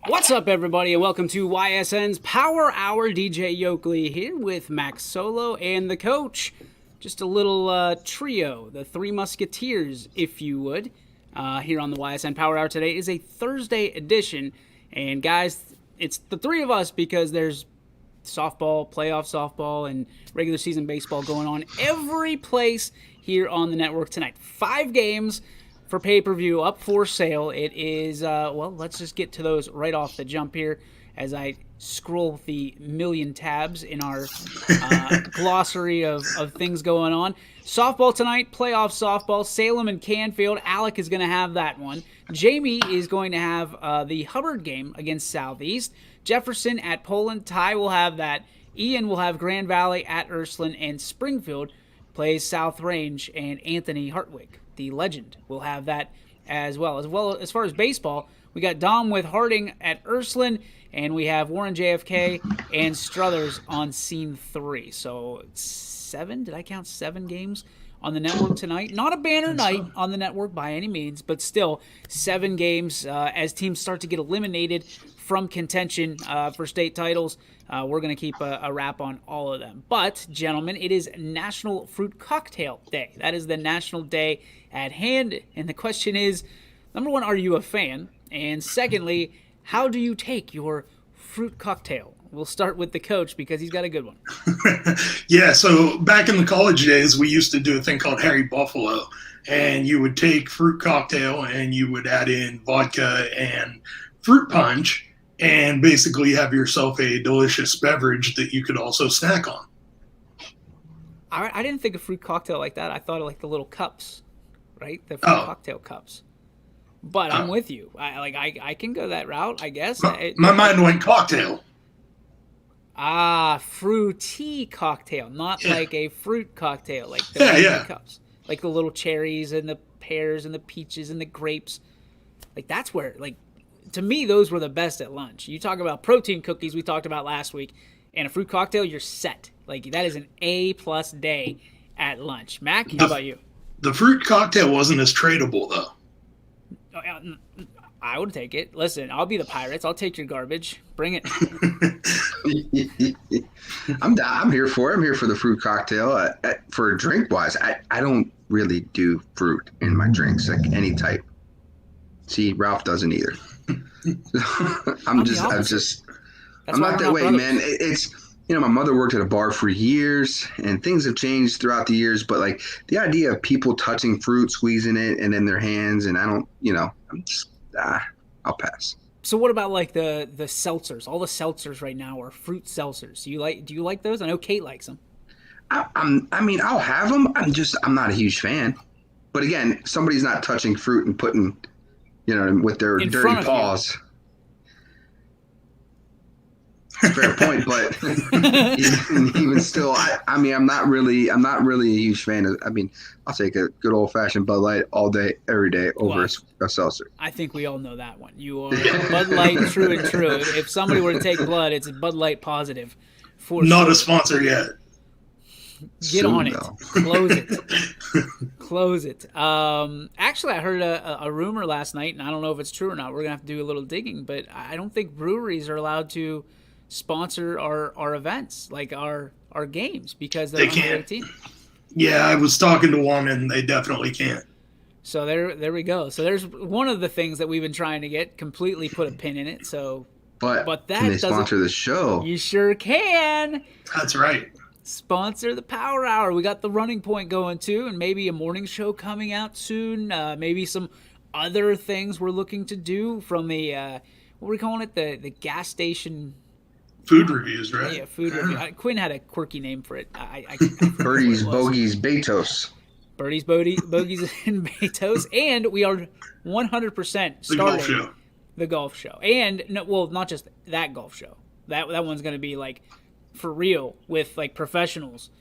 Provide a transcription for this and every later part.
What's up, everybody, and welcome to YSN's Power Hour. DJ Yoakley here with Max Solo and the coach. Just a little trio, the Three Musketeers, if you would, here on the YSN Power Hour. Today is a Thursday edition, and guys, it's the three of us because there's softball, playoff softball, and regular season baseball going on every place here on the network tonight. 5 games for pay-per-view up for sale. It is, let's just get to those right off the jump here as I scroll the million tabs in our glossary of things going on. Softball tonight, playoff softball, Salem and Canfield. Alec is going to have that one. Jamie is going to have the Hubbard game against Southeast. Jefferson at Poland. Ty will have that. Ian will have Grand Valley at Ursuline, and Springfield plays South Range and Anthony Hartwig, the legend, will have that as well. As far as baseball, we got Dom with Harding at Ursuline, and we have Warren JFK and Struthers on Scene 3. So 7, did I count 7 games on the network tonight? Not a banner night on the network by any means, but still 7 games as teams start to get eliminated from contention for state titles. We're going to keep a wrap on all of them. But, gentlemen, it is National Fruit Cocktail Day. That is the national day at hand. And the question is, number one, are you a fan? And secondly, how do you take your fruit cocktail? We'll start with the coach because he's got a good one. Yeah, so back in the college days, we used to do a thing called Harry Buffalo. And you would take fruit cocktail and you would add in vodka and fruit punch, and basically have yourself a delicious beverage that you could also snack on. I didn't think of fruit cocktail like that. I thought of like the little cups, right? The fruit cocktail cups. But I'm with you. I can go that route, I guess. My mind went cocktail. Fruity cocktail, not like a fruit cocktail, like the cups, like the little cherries and the pears and the peaches and the grapes. Like that's where, like, to me, those were the best at lunch. You talk about protein cookies we talked about last week, and a fruit cocktail, you're set. Like, that is an A-plus day at lunch. Mac, how about you? The fruit cocktail wasn't as tradable, though. I would take it. Listen, I'll be the Pirates. I'll take your garbage. Bring it. I'm here for it. I'm here for the fruit cocktail. For drink-wise, I don't really do fruit in my drinks, like any type. See, Ralph doesn't either. I'm not that way, brothers. man. It's, my mother worked at a bar for years, and things have changed throughout the years. But like the idea of people touching fruit, squeezing it, and in their hands, and I don't, I'm just, I'll pass. So what about like the seltzers? All the seltzers right now are fruit seltzers. Do you like those? I know Kate likes them. I'll have them. I'm not a huge fan. But again, somebody's not touching fruit and putting, with their dirty paws. Fair point, but even still, I'm not really a huge fan of. I'll take a good old fashioned Bud Light all day, every day over a seltzer. I think we all know that one. You are Bud Light, true and true. If somebody were to take blood, it's Bud Light positive. Not a sponsor yet. Get soon, on it. Close it. Close it. Actually, I heard a rumor last night, and I don't know if it's true or not. We're going to have to do a little digging, but I don't think breweries are allowed to sponsor our events, like our games, because they're under 18. Yeah, I was talking to one, and they definitely can't. So there we go. So there's one of the things that we've been trying to get, completely put a pin in it. So, but that can they sponsor the show? You sure can. That's right. Sponsor the Power Hour. We got the Running Point going too, and maybe a morning show coming out soon. Maybe some other things we're looking to do from the what are we calling it? The gas station food reviews, right? Yeah, food review. Quinn had a quirky name for it. Birdies, Bogies, Betos. Birdies, Bogies, and Betos, and we are 100% starting the golf show. And not just that golf show. That one's going to be like for real with like professionals.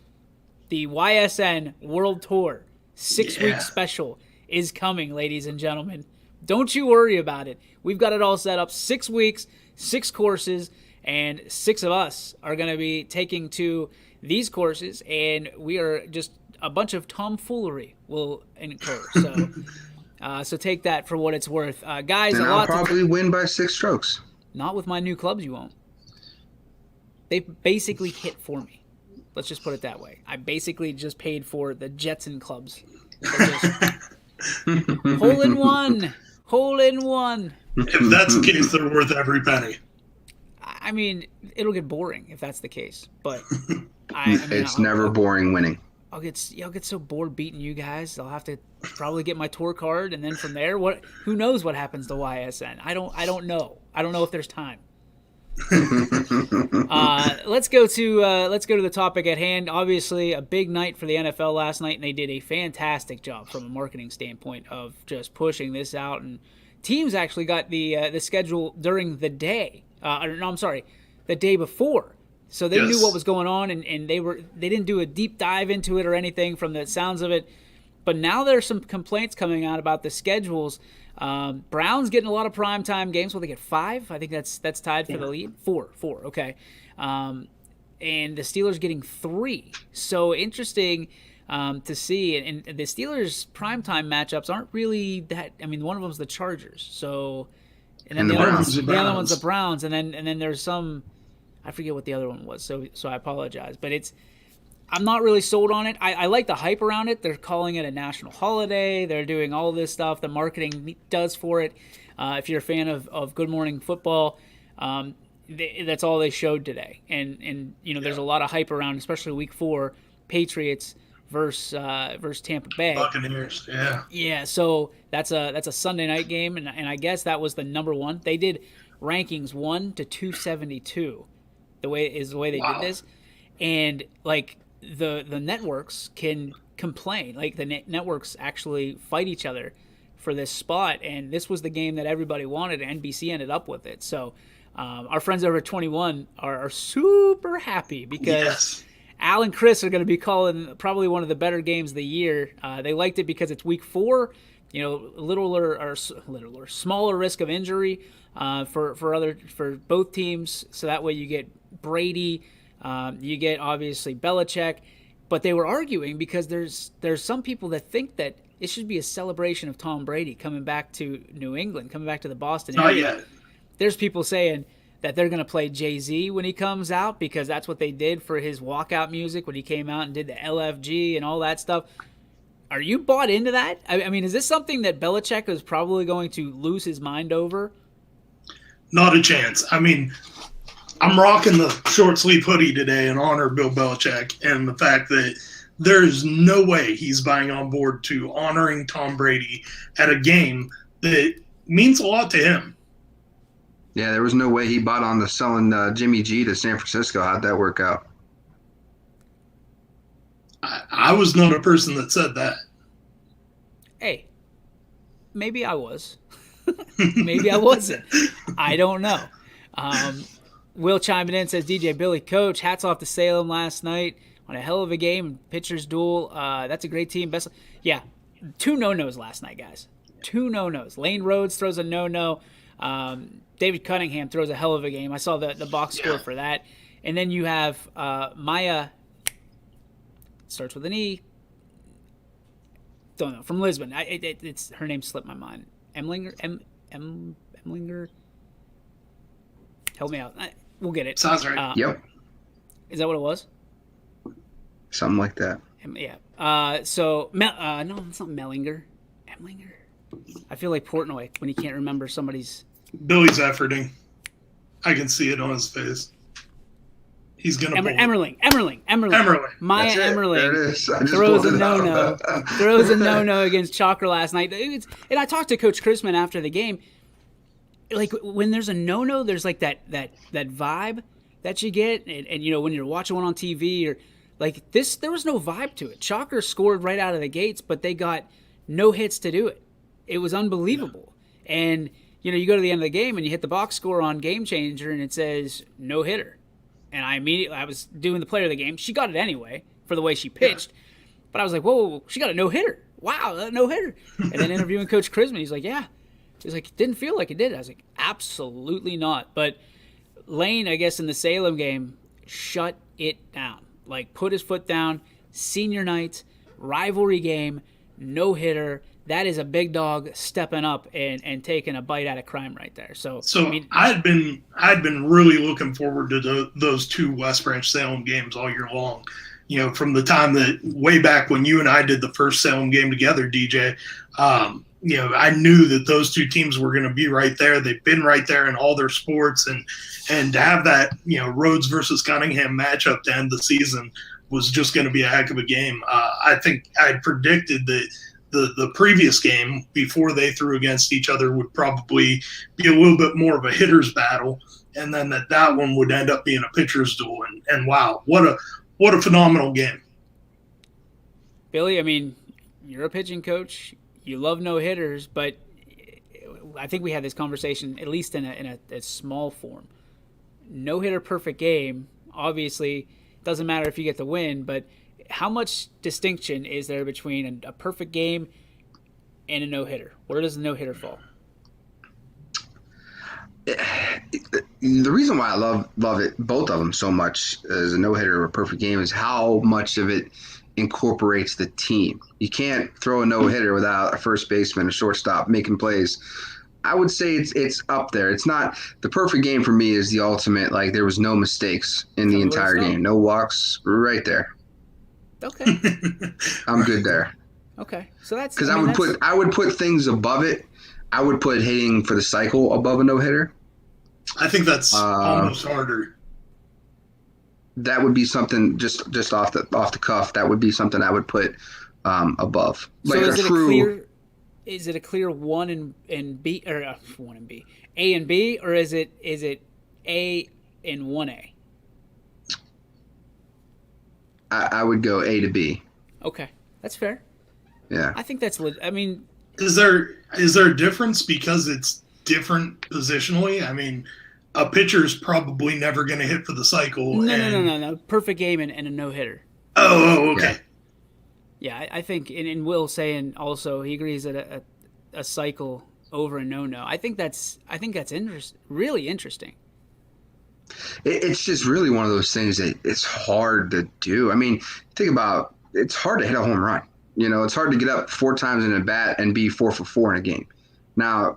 The YSN World Tour 6-week special is coming, ladies and gentlemen. Don't you worry about it. We've got it all set up. 6 weeks, 6 courses, and 6 of us are going to be taking to these courses, and we are just a bunch of tomfoolery will incur. So, so take that for what it's worth, guys. And I'll probably win by 6 strokes. Not with my new clubs, you won't. They basically hit for me. Let's just put it that way. I basically just paid for the Jetson clubs. Hole in one. Hole in one. If that's the case, they're worth every penny. I mean, it'll get boring if that's the case. But it's never boring winning. I'll get so bored beating you guys. I'll have to probably get my tour card, and then from there, who knows what happens to YSN? I don't know. I don't know if there's time. Let's go to the topic at hand. Obviously, a big night for the NFL last night, and they did a fantastic job from a marketing standpoint of just pushing this out. And teams actually got the schedule during the day. The day before. So they knew what was going on, and they didn't do a deep dive into it or anything from the sounds of it. But now there's some complaints coming out about the schedules. Browns getting a lot of primetime games. Well, they get 5. I think that's tied for the lead. 4. Okay. And the Steelers getting 3. So interesting to see. And the Steelers primetime matchups aren't really that. I mean, one of them's the Chargers. So, and then the other one's the Browns. And then there's some. I forget what the other one was, so I apologize. But I'm not really sold on it. I like the hype around it. They're calling it a national holiday. They're doing all this stuff. The marketing does for it. If you're a fan of Good Morning Football, that's all they showed today. And there's a lot of hype around, especially Week 4, Patriots versus Tampa Bay. Buccaneers, yeah. Yeah, so that's a Sunday night game, and I guess that was the number one. They did rankings 1 to 272. The way they did this, and like the networks can complain. Like the networks actually fight each other for this spot, and this was the game that everybody wanted, and NBC ended up with it. So our friends over at 21 are super happy because Al and Chris are going to be calling probably one of the better games of the year. They liked it because it's Week 4. Smaller risk of injury for both teams. So that way you get Brady, you get obviously Belichick, but they were arguing because there's some people that think that it should be a celebration of Tom Brady coming back to New England, coming back to the Boston area. Not yet. There's people saying that they're going to play Jay-Z when he comes out because that's what they did for his walkout music when he came out and did the LFG and all that stuff. Are you bought into that? I mean, is this something that Belichick is probably going to lose his mind over? Not a chance. I mean, I'm rocking the short sleeve hoodie today in honor of Bill Belichick and the fact that there's no way he's buying on board to honoring Tom Brady at a game that means a lot to him. Yeah, there was no way he bought on the selling Jimmy G to San Francisco. How'd that work out? I was not a person that said that. Hey, maybe I was. Maybe I wasn't. I don't know. Will chiming in says, DJ Billy, coach, hats off to Salem last night on a hell of a game. Pitchers duel. That's a great team. Best. Yeah, 2 no-nos last night, guys. 2 no-nos. Lane Rhodes throws a no-no. David Cunningham throws a hell of a game. I saw the box score for that. And then you have Maya, starts with an E. Don't know, from Lisbon. It's her name slipped my mind. Emlinger. Emlinger. Help me out. We'll get it. Sounds right. Yep. Is that what it was? Something like that. Yeah. No, it's not Mellinger. Emlinger. I feel like Portnoy when he can't remember somebody's. Billy's efforting. I can see it on his face. He's gonna. Emmerling. Maya Emmerling throws a no-no against Chalker last night. And I talked to Coach Chrisman after the game. Like when there's a no-no, there's like that vibe that you get, and when you're watching one on TV or like this, there was no vibe to it. Chalker scored right out of the gates, but they got no hits to do it. It was unbelievable. Yeah. And you go to the end of the game and you hit the box score on Game Changer, and it says no hitter. And I was doing the player of the game. She got it anyway for the way she pitched. Yeah. But I was like, whoa, she got a no-hitter. Wow, a no-hitter. And then interviewing Coach Chrisman, he's like, yeah. He's like, it didn't feel like it did. I was like, absolutely not. But Lane, I guess, in the Salem game, shut it down. Like, put his foot down. Senior night, rivalry game, no-hitter. that is a big dog stepping up and taking a bite out of crime right there. So So I mean, I'd been really looking forward to those two West Branch Salem games all year long. From the time that way back when you and I did the first Salem game together, DJ. I knew that those two teams were going to be right there. They've been right there in all their sports, and to have that Rhodes versus Cunningham matchup to end the season was just going to be a heck of a game. I think I predicted that the previous game before they threw against each other would probably be a little bit more of a hitter's battle, and then that one would end up being a pitcher's duel. And wow, what a phenomenal game. Billy, I mean, you're a pitching coach. You love no-hitters, but I think we had this conversation, at least in a small form. No-hitter perfect game, obviously, doesn't matter if you get the win, but how much distinction is there between a perfect game and a no-hitter? Where does the no-hitter fall? The reason why I love it, both of them so much as a no-hitter or a perfect game, is how much of it incorporates the team. You can't throw a no-hitter without a first baseman, a shortstop making plays. I would say it's up there. It's not the perfect game for me. Is the ultimate, like, there was no mistakes in the entire game, no walks, right there. Okay, I'm good there. Okay, so that's because I would put things above it. I would put hitting for the cycle above a no-hitter. I think that's almost harder. That would be something just off the cuff. That would be something I would put above. So like is it a clear one and B, or one and B, A and B, or is it A and 1A? I would go A to B. Okay, that's fair. Yeah, I think that's. I mean, is there a difference because it's different positionally? I mean, a pitcher's probably never going to hit for the cycle. No. Perfect game and a no-hitter. Oh, okay. Yeah, I think, and Will saying also he agrees that a cycle over a no. I think that's really interesting. It's just really one of those things that it's hard to do. I mean, think about it's hard to hit a home run. It's hard to get up 4 times in a bat and be 4 for 4 in a game. Now,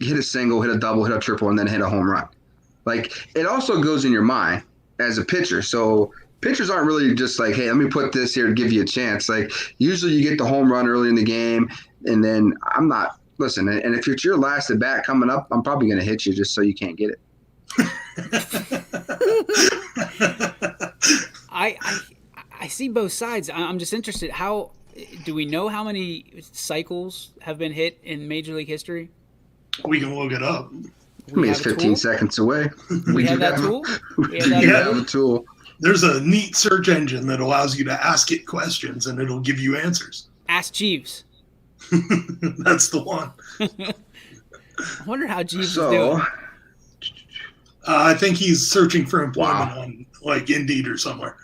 hit a single, hit a double, hit a triple, and then hit a home run. Like, it also goes in your mind as a pitcher. So pitchers aren't really just like, hey, let me put this here to give you a chance. Like, usually you get the home run early in the game, and then listen, and if it's your last at bat coming up, I'm probably going to hit you just so you can't get it. I see both sides. I'm just interested. How do we know how many cycles have been hit in Major League history? We can look it up. I mean, it's 15 seconds away. We have that tool? We have a tool. There's a neat search engine that allows you to ask it questions, and it'll give you answers. Ask Jeeves. That's the one. I wonder how Jeeves is doing. I think he's searching for employment on, like, Indeed or somewhere.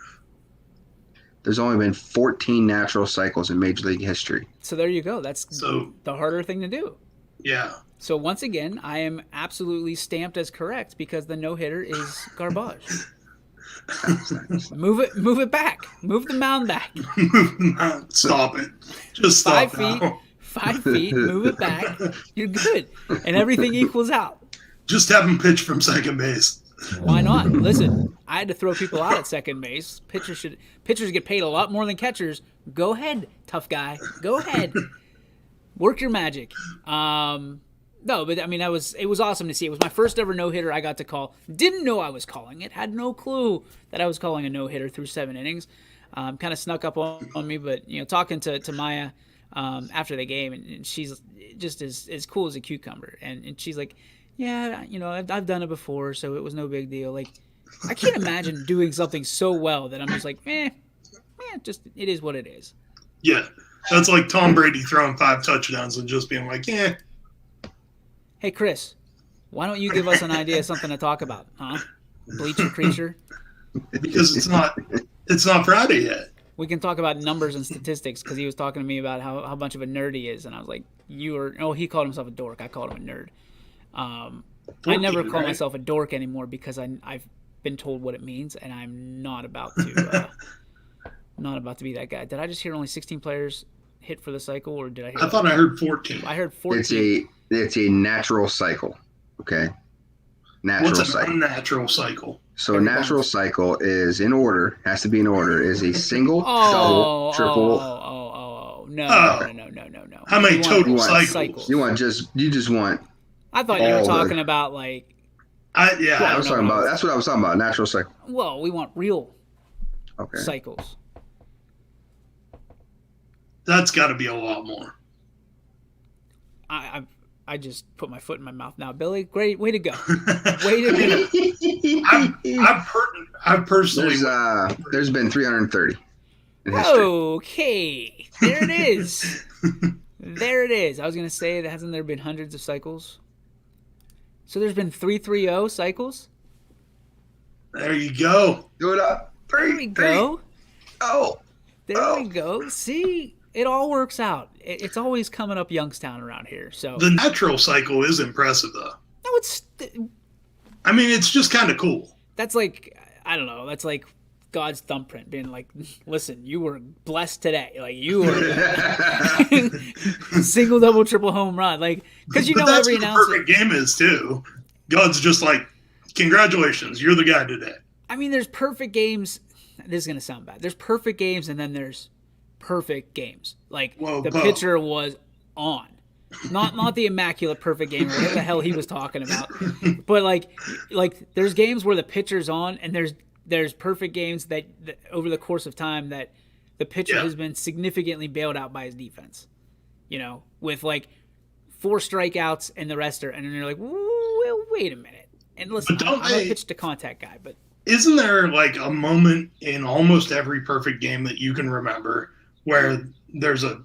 There's only been 14 natural cycles in Major League history. So there you go. That's the harder thing to do. Yeah. So once again, I am absolutely stamped as correct because the no-hitter is garbage. Move it back. Move the mound back. Stop it. Just stop 5 feet. 5 feet. Move it back. You're good, and everything equals out. Just have him pitch from second base. Why not? Listen, I had to throw people out at second base. Pitchers get paid a lot more than catchers. Go ahead, tough guy. Go ahead. Work your magic. No, but I mean, it was awesome to see. It was my first ever no-hitter I got to call. Didn't know I was calling it. Had no clue that I was calling a no-hitter through 7 innings. Kind of snuck up on me, but talking to Maya after the game, and she's just as cool as a cucumber, and she's like, yeah, I've done it before, so it was no big deal. Like, I can't imagine doing something so well that I'm just like, just it is what it is. Yeah, that's like Tom Brady throwing 5 touchdowns and just being like, yeah. Hey, Chris, why don't you give us an idea of something to talk about, huh? Bleacher creature? Because it's not Friday yet. We can talk about numbers and statistics because he was talking to me about how much of a nerd he is, and I was like, he called himself a dork. I called him a nerd. I never call myself a dork anymore because I've been told what it means, and I'm not about to be that guy. Did I just hear only 16 players hit for the cycle, or did I hear? I thought I heard 14. I heard 14. It's a natural cycle. Okay. Natural What's an cycle. unnatural cycle? So a natural cycle is in order, has to be in order, is a single, double, triple. No. How many total cycles? You just want. I thought you were talking about like. I was talking about. That's what I was talking about. Natural cycle. Well, we want real cycles. That's got to be a lot more. I just put my foot in my mouth now, Billy. Great way to go. Way to go. I've personally. There's been 330 in history. Okay, there it is. There it is. I was gonna say, hasn't there been hundreds of cycles? So there's been 330 cycles. There you go. Do it up. There we go. There we Oh. go. See, it all works out. It's always coming up Youngstown around here. So The natural cycle is impressive, though. no, it's I mean, it's just kind of cool. that's like, I don't know. That's like God's thumbprint being like, listen, you were blessed today. Like you were single, double, triple home run. Like, because But that's every what the announcer. perfect game is too. God's just like, congratulations, you're the guy today. I mean, there's perfect games. This is gonna sound bad. There's perfect games, and then there's perfect games. Like the pitcher was on, not the immaculate perfect game or what the hell he was talking about. But like there's games where the pitcher's on, and there's perfect games that over the course of time that the pitcher has been significantly bailed out by his defense. You know, with like 4 strikeouts and the rest are, and then you're like, well, wait a minute. And listen, I'm a pitch to contact guy, but isn't there like a moment in almost every perfect game that you can remember where there's a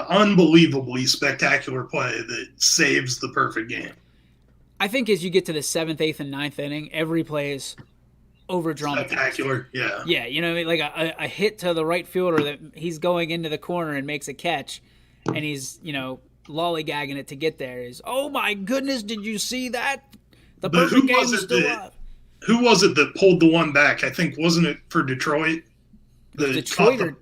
unbelievably spectacular play that saves the perfect game? I think as you get to the 7th, 8th, and 9th inning, every play is over dramatized. Spectacular, yeah. Yeah, you know, like a hit to the right fielder that he's going into the corner and makes a catch, and he's, you know, lollygagging it to get there. Is, oh my goodness, did you see that? The perfect game is still alive. Who was it that pulled the one back? I think, wasn't it for Detroit? Detroit or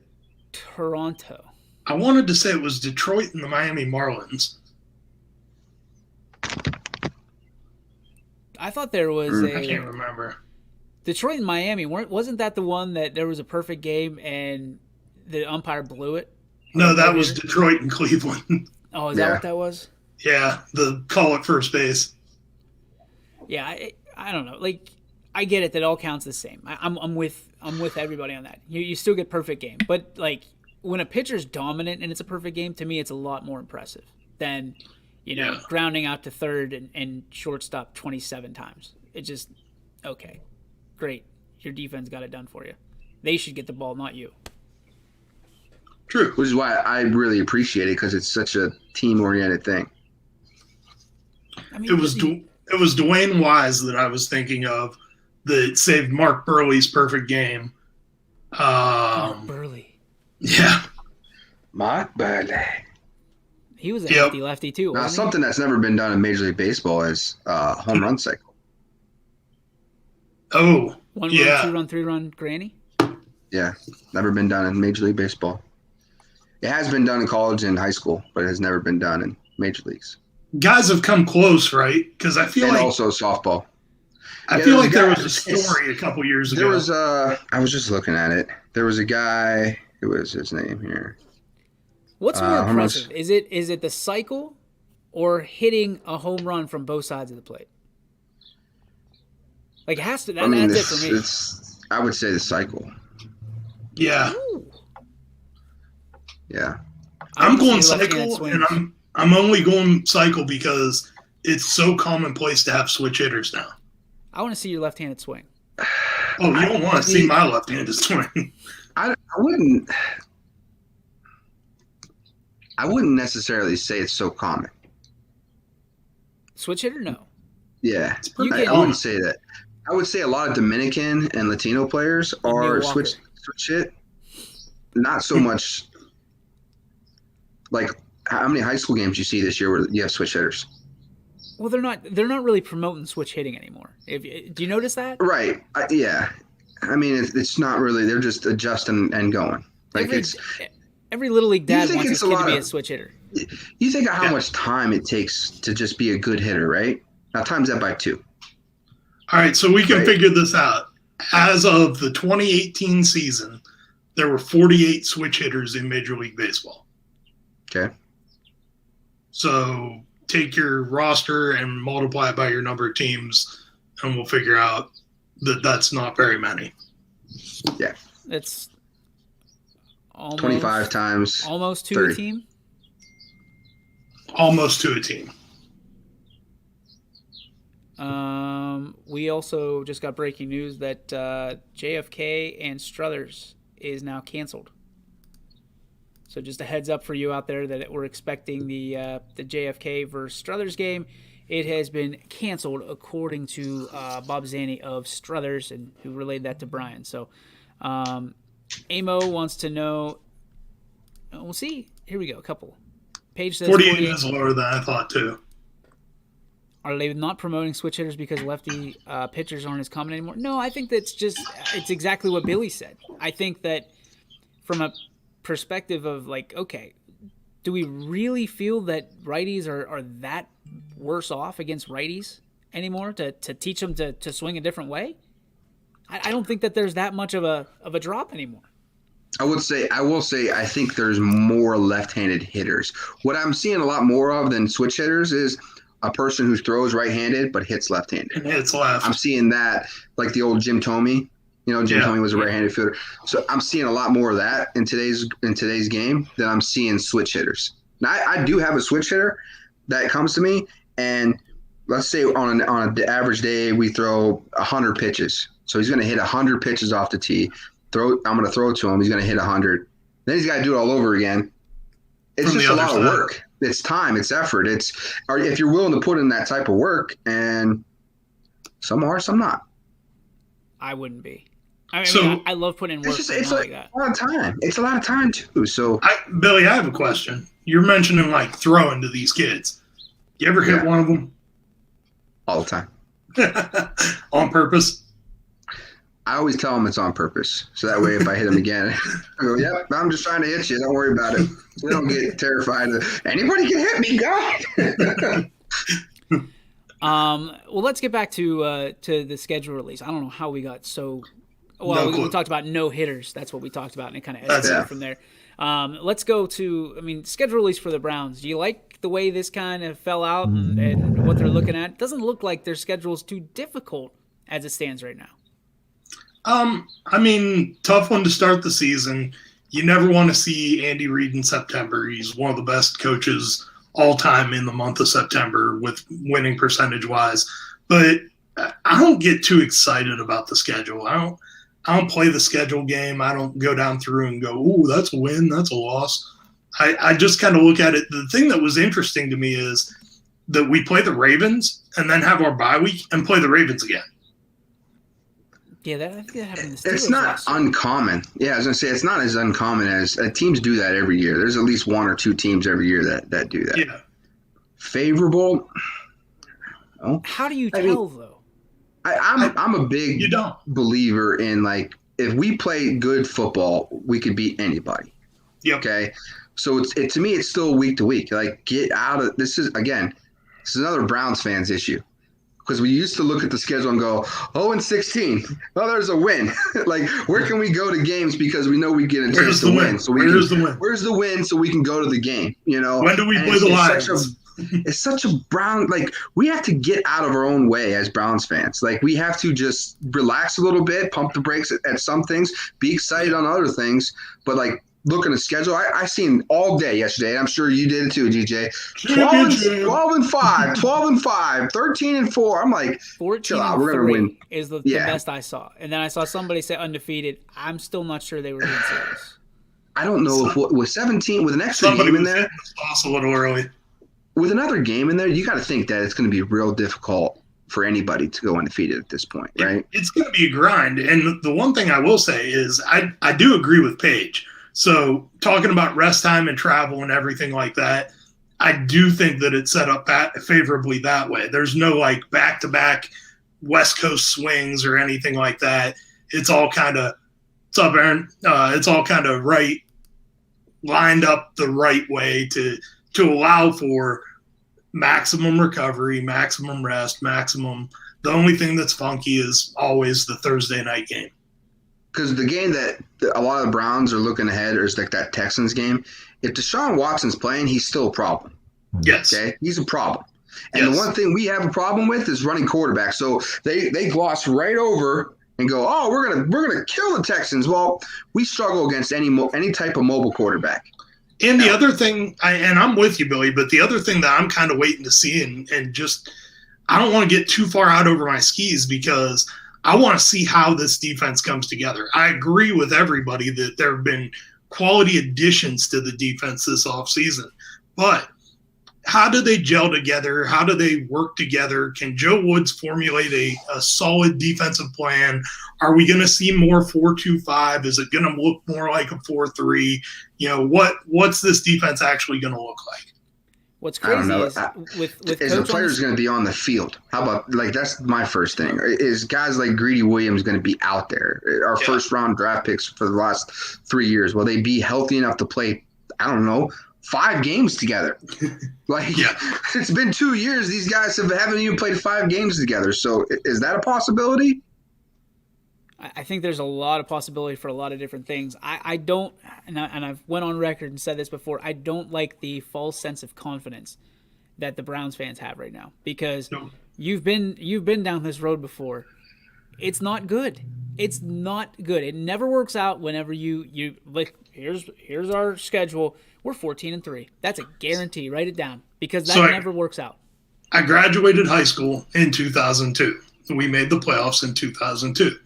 Toronto? I wanted to say it was Detroit and the Miami Marlins. I thought there was I can't remember. Detroit and Miami. Wasn't that the one that there was a perfect game and the umpire blew it? No, that was Detroit and Cleveland. Oh, is that what that was? Yeah, the call at first base. Yeah, I don't know. Like, I get it that all counts the same. I'm with everybody on that. You still get perfect game, but like when a pitcher's dominant and it's a perfect game, to me it's a lot more impressive than grounding out to third and shortstop 27 times. It just okay, great. Your defense got it done for you. They should get the ball, not you. True. Which is why I really appreciate it because it's such a team-oriented thing. I mean, it was Dwayne Wise that I was thinking of that saved Mark Burley's perfect game. Mark Burley. Yeah. Mark Burley. He was a lefty too. Now, something that's never been done in Major League Baseball is home run cycle. Oh, 1 run, 2 run, 3 run granny? Yeah, never been done in Major League Baseball. It has been done in college and high school, but it has never been done in major leagues. Guys have come close, right? Because I feel and like also softball. I feel like there was a story a couple years ago. There was I was just looking at it. There was a guy. Who was his name here? What's more impressive? Is it the cycle or hitting a home run from both sides of the plate? Like it has to. That's it for me. I would say the cycle. Yeah. Ooh. Yeah. I'm going cycle, and I'm only going cycle because it's so commonplace to have switch hitters now. I want to see your left-handed swing. Oh, you don't want to see my left-handed swing. I wouldn't necessarily say it's so common. Switch hitter, no. Yeah, I wouldn't say that. I would say a lot of Dominican and Latino players are switch hit. Not so much. Like how many high school games you see this year where you have switch hitters? Well, they're not really promoting switch hitting anymore. Do you notice that? Right. Yeah. I mean, it's not really. They're just adjusting and going. Like Every Little League dad think wants his it's a kid to lot be of- a switch hitter. You think of how much time it takes to just be a good hitter, right? Now times that by 2. All right, so we can Right. figure this out. As of the 2018 season, there were 48 switch hitters in Major League Baseball. Okay. So take your roster and multiply it by your number of teams, and we'll figure out that that's not very many. Yeah. That's almost 25 times almost to 30. a team. Almost to a team. We also just got breaking news that JFK and Struthers is now canceled. So just a heads up for you out there that we're expecting the JFK versus Struthers game. It has been canceled according to Bob Zanny of Struthers, and who relayed that to Brian. So Amo wants to know. We'll see. Here we go. A couple. Page says 48 48. is lower than I thought, too. Are they not promoting switch hitters because lefty pitchers aren't as common anymore? No, I think it's exactly what Billy said. I think that from a perspective of like, okay, do we really feel that righties are that worse off against righties anymore to teach them to swing a different way? I don't think that there's that much of a drop anymore. I will say, I think there's more left-handed hitters. What I'm seeing a lot more of than switch hitters is a person who throws right-handed but hits left-handed. And hits left. I'm seeing that, like the old Jim Thome. Jim Thome was a right-handed fielder. So I'm seeing a lot more of that in today's game than I'm seeing switch hitters. Now, I do have a switch hitter that comes to me, and let's say on an average day we throw 100 pitches. So he's going to hit 100 pitches off the tee. I'm going to throw it to him. He's going to hit 100. Then he's got to do it all over again. It's just a lot of work. It's time. It's effort. If you're willing to put in that type of work, and some are, some not. I wouldn't be. I love putting in work. It's a lot of time. It's a lot of time too. So, Billy, I have a question. You're mentioning like throwing to these kids. You ever hit one of them? All the time. On purpose? I always tell them it's on purpose. So that way if I hit them again, I go, yep, I'm just trying to hit you. Don't worry about it. They don't get terrified. Anybody can hit me, God. Well, let's get back to the schedule release. I don't know how we got so – well, we talked about no hitters. That's what we talked about, and it kind of escalated from there. Let's go to, schedule release for the Browns. Do you like the way this kind of fell out and what they're looking at? It doesn't look like their schedule is too difficult as it stands right now. Tough one to start the season. You never want to see Andy Reid in September. He's one of the best coaches all time in the month of September with winning percentage wise. But I don't get too excited about the schedule. I don't play the schedule game. I don't go down through and go, ooh, that's a win, that's a loss. I just kind of look at it. The thing that was interesting to me is that we play the Ravens and then have our bye week and play the Ravens again. Yeah, I think that happened. It's not uncommon. Yeah, I was going to say it's not as uncommon as teams do that every year. There's at least one or two teams every year that do that. Yeah. Favorable. Oh, how do you tell though? I'm a big believer in like if we play good football, we could beat anybody. Yep. Okay. So to me, it's still week to week. Like get out of this is another Browns fans issue. Because we used to look at the schedule and go, 0-16. Oh, there's a win. Like, where can we go to games because we know we get a chance to win? So where's the win so we can go to the game? When do we play the Lions? It's such a Brown, like, we have to get out of our own way as Browns fans. Like, we have to just relax a little bit, pump the brakes at some things, be excited on other things. But, like, look at the schedule. I seen all day yesterday. I'm sure you did it too, DJ. 12-5, 12-5, 13-4. I'm like, 14-3 we're gonna win. Is the best I saw. And then I saw somebody say undefeated. I'm still not sure they were being serious. I don't know if with 17 with an extra game in there. A little early. With another game in there, you got to think that it's going to be real difficult for anybody to go undefeated at this point, right? It's going to be a grind. And the one thing I will say is I do agree with Paige. So talking about rest time and travel and everything like that, I do think that it's set up favorably that way. There's no like back-to-back West Coast swings or anything like that. It's all kind of – what's up, Aaron? It's all kind of right lined up the right way to allow for maximum recovery, maximum rest, maximum. The only thing that's funky is always the Thursday night game. Because the game that a lot of the Browns are looking ahead is like that Texans game. If Deshaun Watson's playing, he's still a problem. Yes. Okay? He's a problem. And yes. The one thing we have a problem with is running quarterback. So they gloss right over and go, oh, we're gonna kill the Texans. Well, we struggle against any type of mobile quarterback. And the other thing, and I'm with you, Billy, but the other thing that I'm kind of waiting to see, and just I don't want to get too far out over my skis because I want to see how this defense comes together. I agree with everybody that there have been quality additions to the defense this offseason, but how do they gel together? How do they work together? Can Joe Woods formulate a solid defensive plan? Are we going to see more 4-2-5? Is it going to look more like a 4-3? You know, what's this defense actually going to look like? What's crazy is with the players going to be on the field? How about, like, that's my first thing. Is guys like Greedy Williams going to be out there? Our first round draft picks for the last 3 years, will they be healthy enough to play, I don't know, 5 games together? It's been 2 years. These guys haven't even played 5 games together. So is that a possibility? I think there's a lot of possibility for a lot of different things. I don't, and I've went on record and said this before, I don't like the false sense of confidence that the Browns fans have right now, because you've been down this road before. It's not good. It's not good. It never works out whenever you like, here's our schedule. We're 14-3. That's a guarantee. Write it down, because that never works out. I graduated high school in 2002. We made the playoffs in 2002.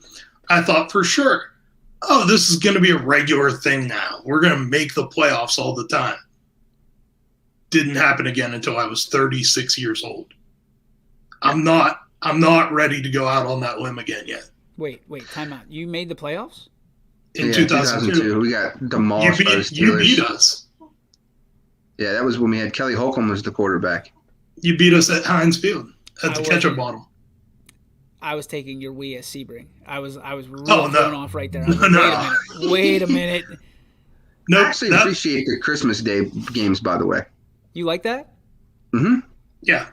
I thought for sure, oh, this is going to be a regular thing now. We're going to make the playoffs all the time. Didn't happen again until I was 36 years old. I'm not ready to go out on that limb again yet. Wait, time out. You made the playoffs? In 2002. We got demolished by the Steelers. You beat us. Yeah, that was when we had Kelly Holcomb as the quarterback. You beat us at Heinz Field at the ketchup bottle. I was taking your Wii as Sebring. I was really thrown off right there. Like, wait a minute. Nope, I actually appreciate the Christmas Day games, by the way. You like that? Mm-hmm. Yeah.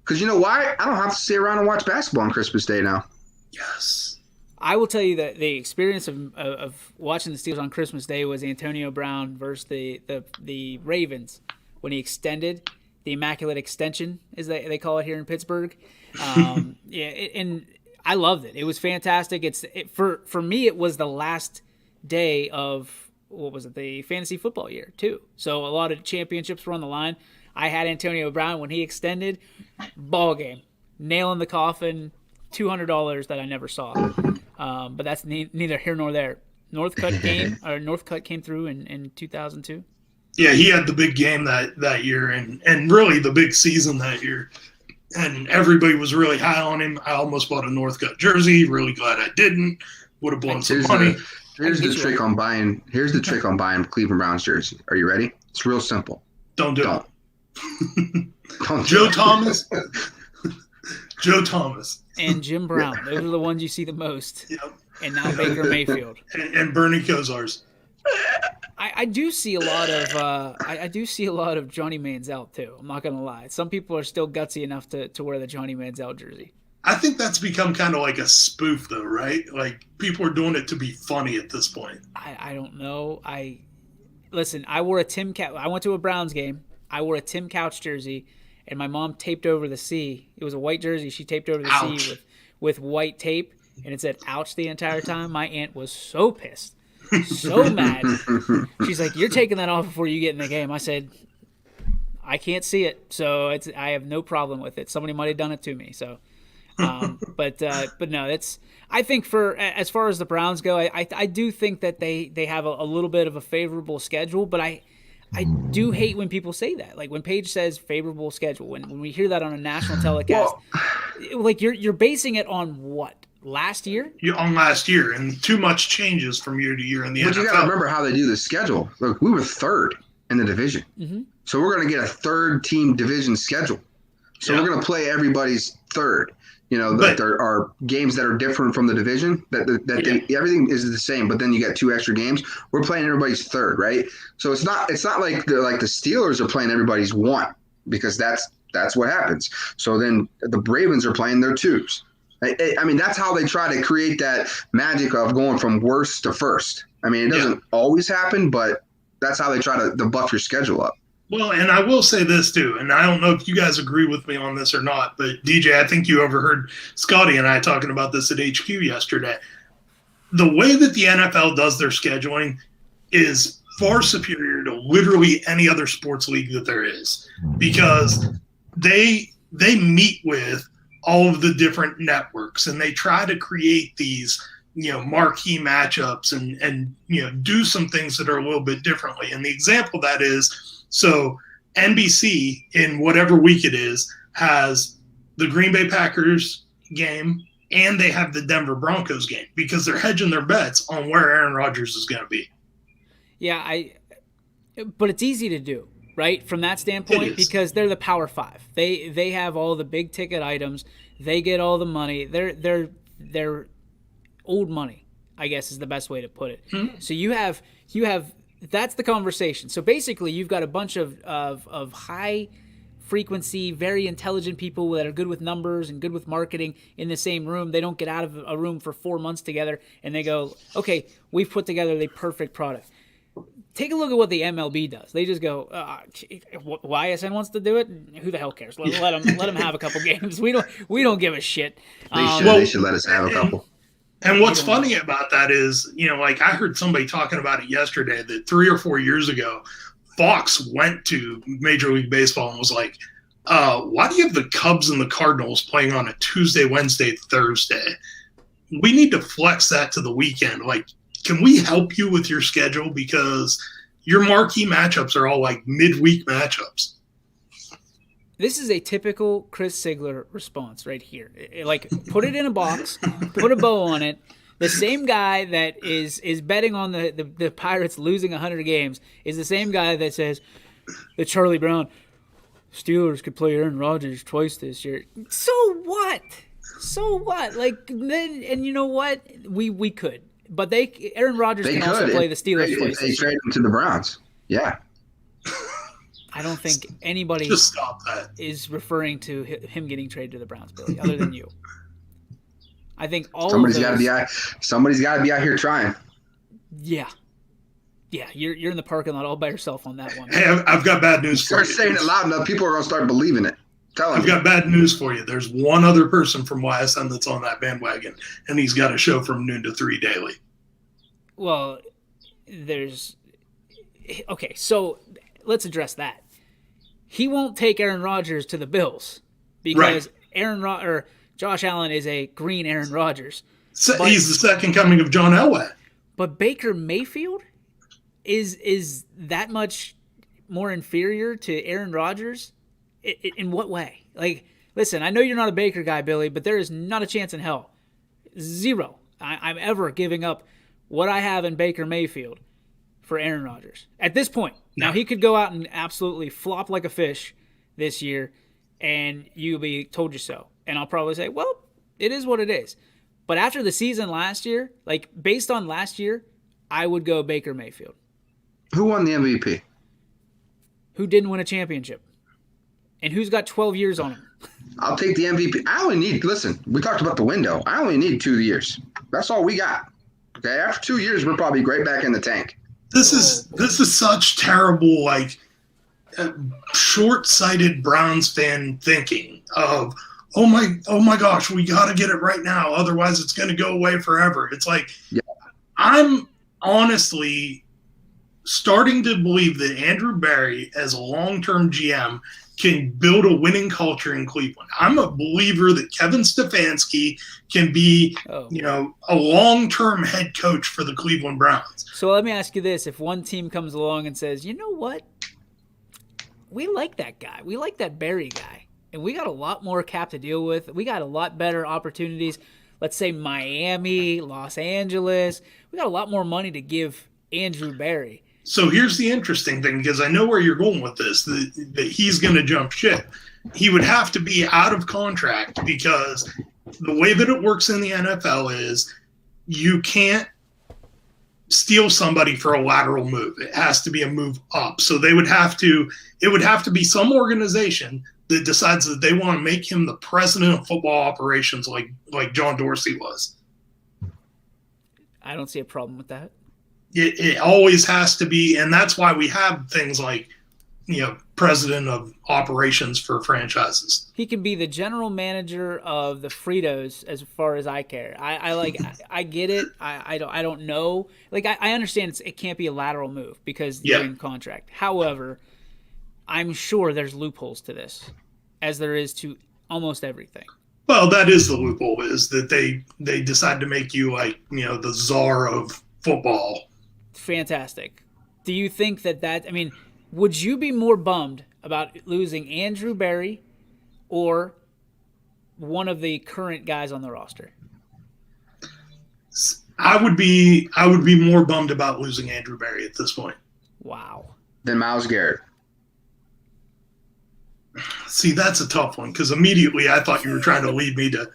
Because you know why? I don't have to stay around and watch basketball on Christmas Day now. Yes. I will tell you that the experience of watching the Steelers on Christmas Day was Antonio Brown versus the Ravens when he extended the Immaculate Extension, as they call it here in Pittsburgh. And I loved it. It was fantastic. For me, it was the last day of, what was it, the fantasy football year too. So a lot of championships were on the line. I had Antonio Brown when he extended. Ball game, nail in the coffin, $200 that I never saw. But that's neither here nor there. Northcutt came through in 2002. Yeah, he had the big game that year, and really the big season that year. And everybody was really high on him. I almost bought a Northcutt jersey. Really glad I didn't. Would have blown some money. Here's the trick on buying Cleveland Browns jersey. Are you ready? It's real simple. Don't do it. Don't Joe Thomas. Joe Thomas. And Jim Brown. Those are the ones you see the most. Yep. And now Baker Mayfield. And Bernie Kosars. I do see a lot of I do see a lot of Johnny Manziel too. I'm not gonna lie. Some people are still gutsy enough to wear the Johnny Manziel jersey. I think that's become kind of like a spoof, though, right? Like people are doing it to be funny at this point. I don't know. Listen. I wore a Tim. I went to a Browns game. I wore a Tim Couch jersey, and my mom taped over the C. It was a white jersey. She taped over the Ouch. C with white tape, and it said "ouch" the entire time. My aunt was so pissed. So mad. She's like, "You're taking that off before you get in the game." I said, "I can't see it, so I have no problem with it. Somebody might have done it to me." So, but no, that's. I think as far as the Browns go, I do think that they have a little bit of a favorable schedule, but I do hate when people say that. Like when Paige says favorable schedule, when we hear that on a national telecast, like you're basing it on what? Last year? On last year, and too much changes from year to year in the NFL. But you got to remember how they do the schedule. Look, we were third in the division. Mm-hmm. So we're going to get a third-team division schedule. So we're going to play everybody's third. That there are games that are different from the division. Everything is the same, but then you get 2 extra games. We're playing everybody's third, right? So it's not like the Steelers are playing everybody's 1, because that's what happens. So then the Ravens are playing their 2s. I mean, that's how they try to create that magic of going from worst to first. I mean, it doesn't always happen, but that's how they try to buff your schedule up. Well, and I will say this too, and I don't know if you guys agree with me on this or not, but DJ, I think you overheard Scotty and I talking about this at HQ yesterday. The way that the NFL does their scheduling is far superior to literally any other sports league that there is, because they meet with all of the different networks and they try to create these marquee matchups and do some things that are a little bit differently. And the example of that is, so NBC in whatever week it is has the Green Bay Packers game and they have the Denver Broncos game, because they're hedging their bets on where Aaron Rodgers is going to be. Yeah, but it's easy to do, right? From that standpoint, because they're the Power 5. They have all the big ticket items. They get all the money. They're old money, I guess is the best way to put it. Mm-hmm. So you have that's the conversation. So basically, you've got a bunch of high frequency, very intelligent people that are good with numbers and good with marketing in the same room. They don't get out of a room for 4 months together and they go, okay, we've put together the perfect product. Take a look at what the MLB does. They just go, YSN wants to do it. Who the hell cares? Let them have a couple games. We don't give a shit. They should let us have a couple. And what's funny about that is, I heard somebody talking about it yesterday that 3 or 4 years ago, Fox went to Major League Baseball and was like, why do you have the Cubs and the Cardinals playing on a Tuesday, Wednesday, Thursday? We need to flex that to the weekend. Like, can we help you with your schedule? Because your marquee matchups are all like midweek matchups. This is a typical Chris Sigler response right here. Like, put it in a box, put a bow on it. The same guy that is betting on the Pirates losing 100 games is the same guy that says that Charlie Brown, Steelers could play Aaron Rodgers twice this year. So what? Like, then, and you know what? We could. But Aaron Rodgers can also play the Steelers twice. They trade him to the Browns. Yeah. I don't think anybody just stop that. Is referring to him getting traded to the Browns, Billy, other than you. I think somebody's got to be out here trying. Yeah, you're in the parking lot all by yourself on that one. Hey, I've got bad news for you. Start saying it loud enough, people are going to start believing it. I've got bad news for you. There's one other person from YSN that's on that bandwagon, and he's got a show from noon to 3 daily. Well, okay, so let's address that. He won't take Aaron Rodgers to the Bills because Josh Allen is a green Aaron Rodgers. So he's the second coming of John Elway. But Baker Mayfield is that much more inferior to Aaron Rodgers? In what way? Like, listen, I know you're not a Baker guy, Billy, but there is not a chance in hell, zero, I'm ever giving up what I have in Baker Mayfield for Aaron Rodgers at this point. No. Now, he could go out and absolutely flop like a fish this year, and you'll be told you so. And I'll probably say, well, it is what it is. But after the season last year, like, based on last year, I would go Baker Mayfield. Who won the MVP? Who didn't win a championship? And who's got 12 years on him? I'll take the MVP. Listen, we talked about the window. I only need 2 years. That's all we got. Okay, after 2 years, we're probably right back in the tank. This is such terrible, like, short-sighted Browns fan thinking of, oh my gosh, we got to get it right now, otherwise it's going to go away forever. It's like, yeah. I'm honestly starting to believe that Andrew Berry, as a long-term GM, can build a winning culture in Cleveland. I'm a believer that Kevin Stefanski can be, a long-term head coach for the Cleveland Browns. So let me ask you this. If one team comes along and says, you know what? We like that guy. We like that Berry guy. And we got a lot more cap to deal with. We got a lot better opportunities. Let's say Miami, Los Angeles. We got a lot more money to give Andrew Berry. So here's the interesting thing, because I know where you're going with this, that he's going to jump ship. He would have to be out of contract, because the way that it works in the NFL is you can't steal somebody for a lateral move. It has to be a move up. So it would have to be some organization that decides that they want to make him the president of football operations like John Dorsey was. I don't see a problem with that. It always has to be, and that's why we have things like, president of operations for franchises. He could be the general manager of the Fritos as far as I care. I get it. I don't know. Like, I understand it can't be a lateral move because you're in contract. However, I'm sure there's loopholes to this, as there is to almost everything. Well, that is the loophole, is that they decide to make you the czar of football. Fantastic. Do you think would you be more bummed about losing Andrew Berry or one of the current guys on the roster? I would be more bummed about losing Andrew Berry at this point. Wow. Than Myles Garrett. See, that's a tough one, because immediately I thought you were trying to lead me to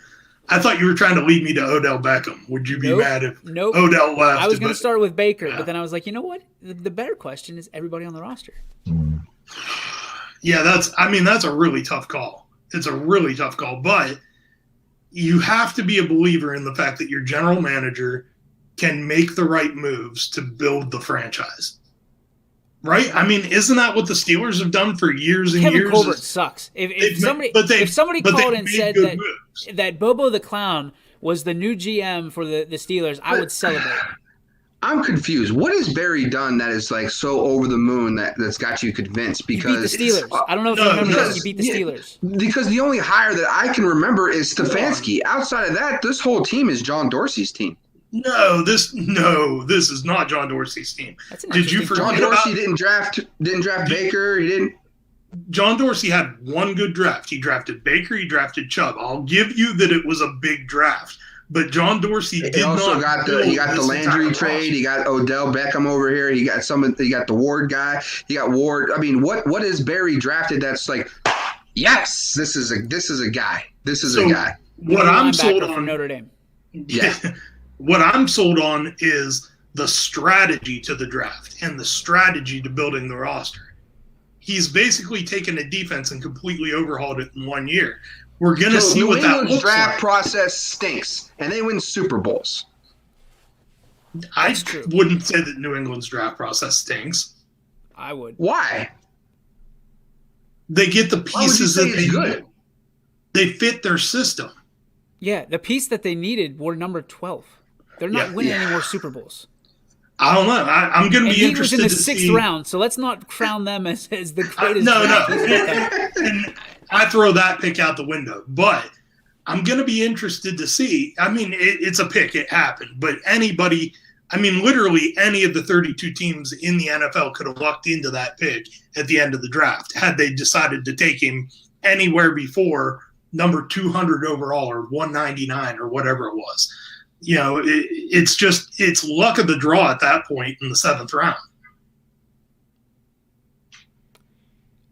Odell Beckham. Would you be mad if Odell left? I was going to start with Baker, but then I was like, you know what? The better question is everybody on the roster. Yeah, that's a really tough call. It's a really tough call, but you have to be a believer in the fact that your general manager can make the right moves to build the franchise. Right? Isn't that what the Steelers have done for years and years? Kevin Colbert sucks. If somebody called and said that Bobo the Clown was the new GM for the Steelers, I would celebrate. I'm confused. What has Barry done that is like so over the moon that's got you convinced? Because he beat the Steelers. I don't know if you remember this. He beat the Steelers. Because the only hire that I can remember is Stefanski. Outside of that, this whole team is John Dorsey's team. No, this is not John Dorsey's team. Did you forget John Dorsey didn't draft Baker? He didn't. John Dorsey had one good draft. He drafted Baker. He drafted Chubb. I'll give you that it was a big draft, but John Dorsey He got the Landry trade. He got Odell Beckham over here. He got the Ward guy. He got Ward. What is Barry drafted? That's like, yes, this is a guy. This is a guy. What I'm sold on from Notre Dame. Yeah. What I'm sold on is the strategy to the draft and the strategy to building the roster. He's basically taken a defense and completely overhauled it in 1 year. We're going to see what that looks like. The draft process stinks, and they win Super Bowls. I wouldn't say that New England's draft process stinks. I would. Why? They get the pieces that they good. need. They fit their system. Yeah, the piece that they needed were number 12. They're not winning any more Super Bowls. I don't know. I'm going to be interested to see. He was in the 6th round, so let's not crown them as the greatest. No. And I throw that pick out the window. But I'm going to be interested to see. It's a pick. It happened. But literally any of the 32 teams in the NFL could have lucked into that pick at the end of the draft had they decided to take him anywhere before number 200 overall or 199 or whatever it was. It's luck of the draw at that point in the 7th round.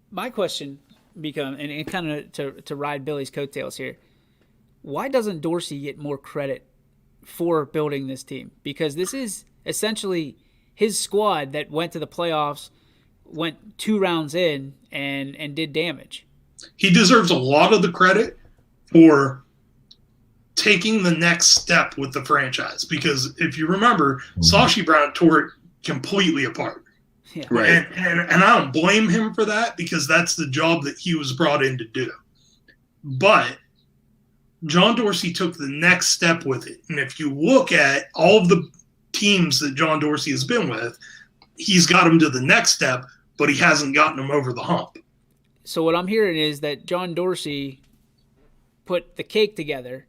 My question becomes, and kind of to ride Billy's coattails here, why doesn't Dorsey get more credit for building this team? Because this is essentially his squad that went to the playoffs, went 2 rounds in, and did damage. He deserves a lot of the credit for taking the next step with the franchise, because if you remember, Sashi Brown tore it completely apart. Yeah. Right. And I don't blame him for that, because that's the job that he was brought in to do. But John Dorsey took the next step with it. And if you look at all of the teams that John Dorsey has been with, he's got them to the next step, but he hasn't gotten them over the hump. So what I'm hearing is that John Dorsey put the cake together,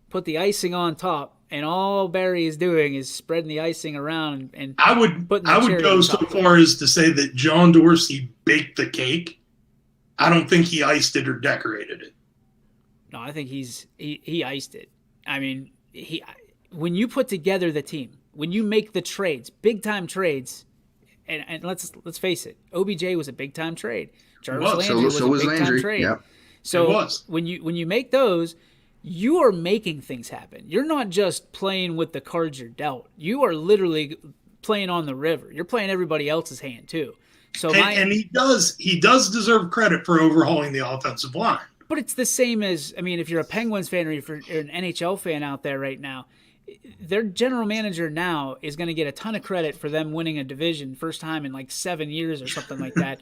put the icing on top, and all Barry is doing is spreading the icing around. And I would go so far as to say that John Dorsey baked the cake. I don't think he iced it or decorated it. No, I think he iced it. When you put together the team, when you make the trades, big time trades, and let's face it, OBJ was a big time trade. Jarvis Landry was a big time trade. Yep. So when you make those, you are making things happen. You're not just playing with the cards you're dealt. You are literally playing on the river. You're playing everybody else's hand too. So and he does deserve credit for overhauling the offensive line. But it's the same as, I mean, if you're a Penguins fan or if you're an NHL fan out there right now, their general manager now is going to get a ton of credit for them winning a division first time in like 7 years or something like that.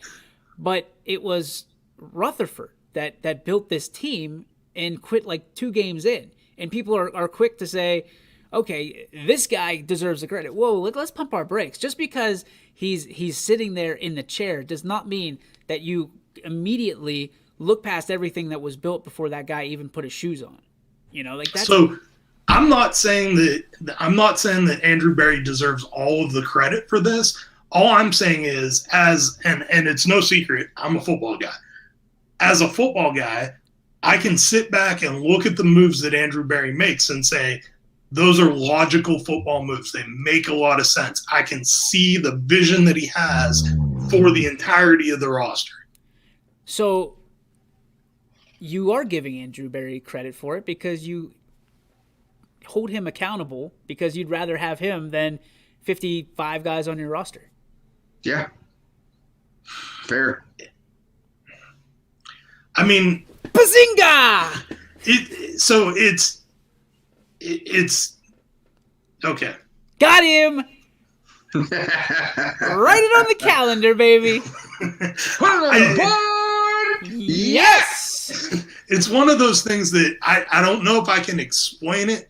But it was Rutherford that built this team and quit like 2 games in. And people are quick to say, okay, this guy deserves the credit. Whoa, let's pump our brakes. Just because he's sitting there in the chair does not mean that you immediately look past everything that was built before that guy even put his shoes on. You know, like that's so. I'm not saying that Andrew Berry deserves all of the credit for this. All I'm saying is, and it's no secret, I'm a football guy. As a football guy, I can sit back and look at the moves that Andrew Berry makes and say, those are logical football moves. They make a lot of sense. I can see the vision that he has for the entirety of the roster. So you are giving Andrew Berry credit for it because you hold him accountable because you'd rather have him than 55 guys on your roster. Yeah. Fair. I mean, Bazinga! It's okay. Got him! Write it on the calendar, baby. Put it on the board! Yes! It's one of those things that I don't know if I can explain it,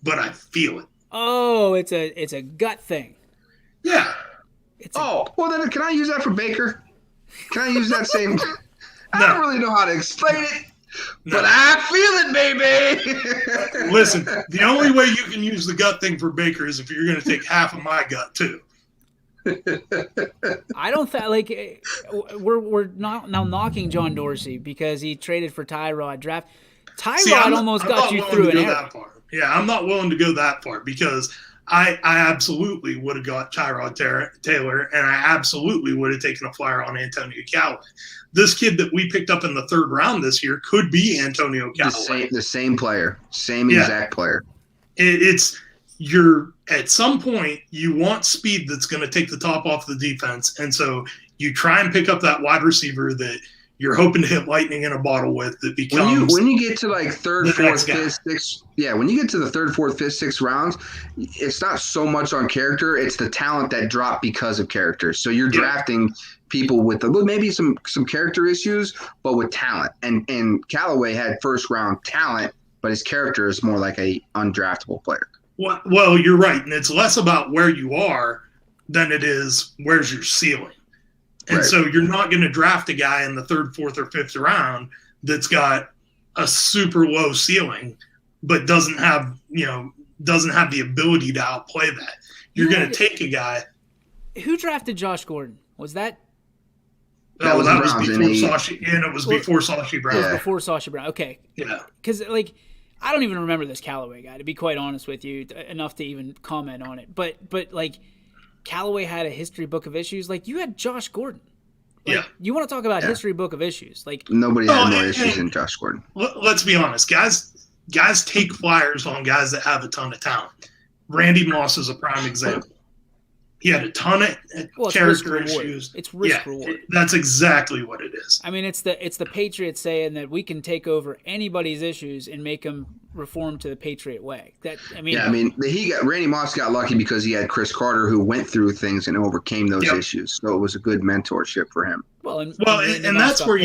but I feel it. Oh, it's a gut thing. Yeah. Well then can I use that for Baker? Can I use that same? I don't really know how to explain it, but I feel it, baby. Listen, the only way you can use the gut thing for Baker is if you're going to take half of my gut too. I don't think we're not now knocking John Dorsey because he traded for Tyrod draft. Tyrod almost got you through an error. Yeah, I'm not willing to go that far because I absolutely would have got Tyrod Taylor, and I absolutely would have taken a flyer on Antonio Callaway. This kid that we picked up in the 3rd round this year could be Antonio Callaway. The same player, exact player. You're at some point you want speed that's going to take the top off the defense, and so you try and pick up that wide receiver that you're hoping to hit lightning in a bottle with that becomes when you get to like 3rd, 4th, 5th, 6th. Yeah, when you get to the 3rd, 4th, 5th, 6th rounds, it's not so much on character; it's the talent that dropped because of character. So you're drafting people with maybe some character issues, but with talent. And Callaway had 1st round talent, but his character is more like a undraftable player. Well, you're right, and it's less about where you are than it is where's your ceiling. And so you're not going to draft a guy in the 3rd, 4th, or 5th round that's got a super low ceiling, but doesn't have the ability to outplay that. You're going to take a guy. Who drafted Josh Gordon? Was that? That was before Sashi, and it was before Sashi Brown. It was before Sashi Brown. Okay. Yeah. Because I don't even remember this Callaway guy, to be quite honest with you, enough to even comment on it. But Callaway had a history book of issues. Like, you had Josh Gordon. You want to talk about history book of issues? Like, nobody had more issues than Josh Gordon. Let's be honest, guys take flyers on guys that have a ton of talent. Randy Moss is a prime example. He had a ton of character issues. It's risk reward. That's exactly what it is. I mean, it's the Patriots saying that we can take over anybody's issues and make them reform to the Patriot way. Randy Moss got lucky because he had Chris Carter, who went through things and overcame those issues. So it was a good mentorship for him. And that's where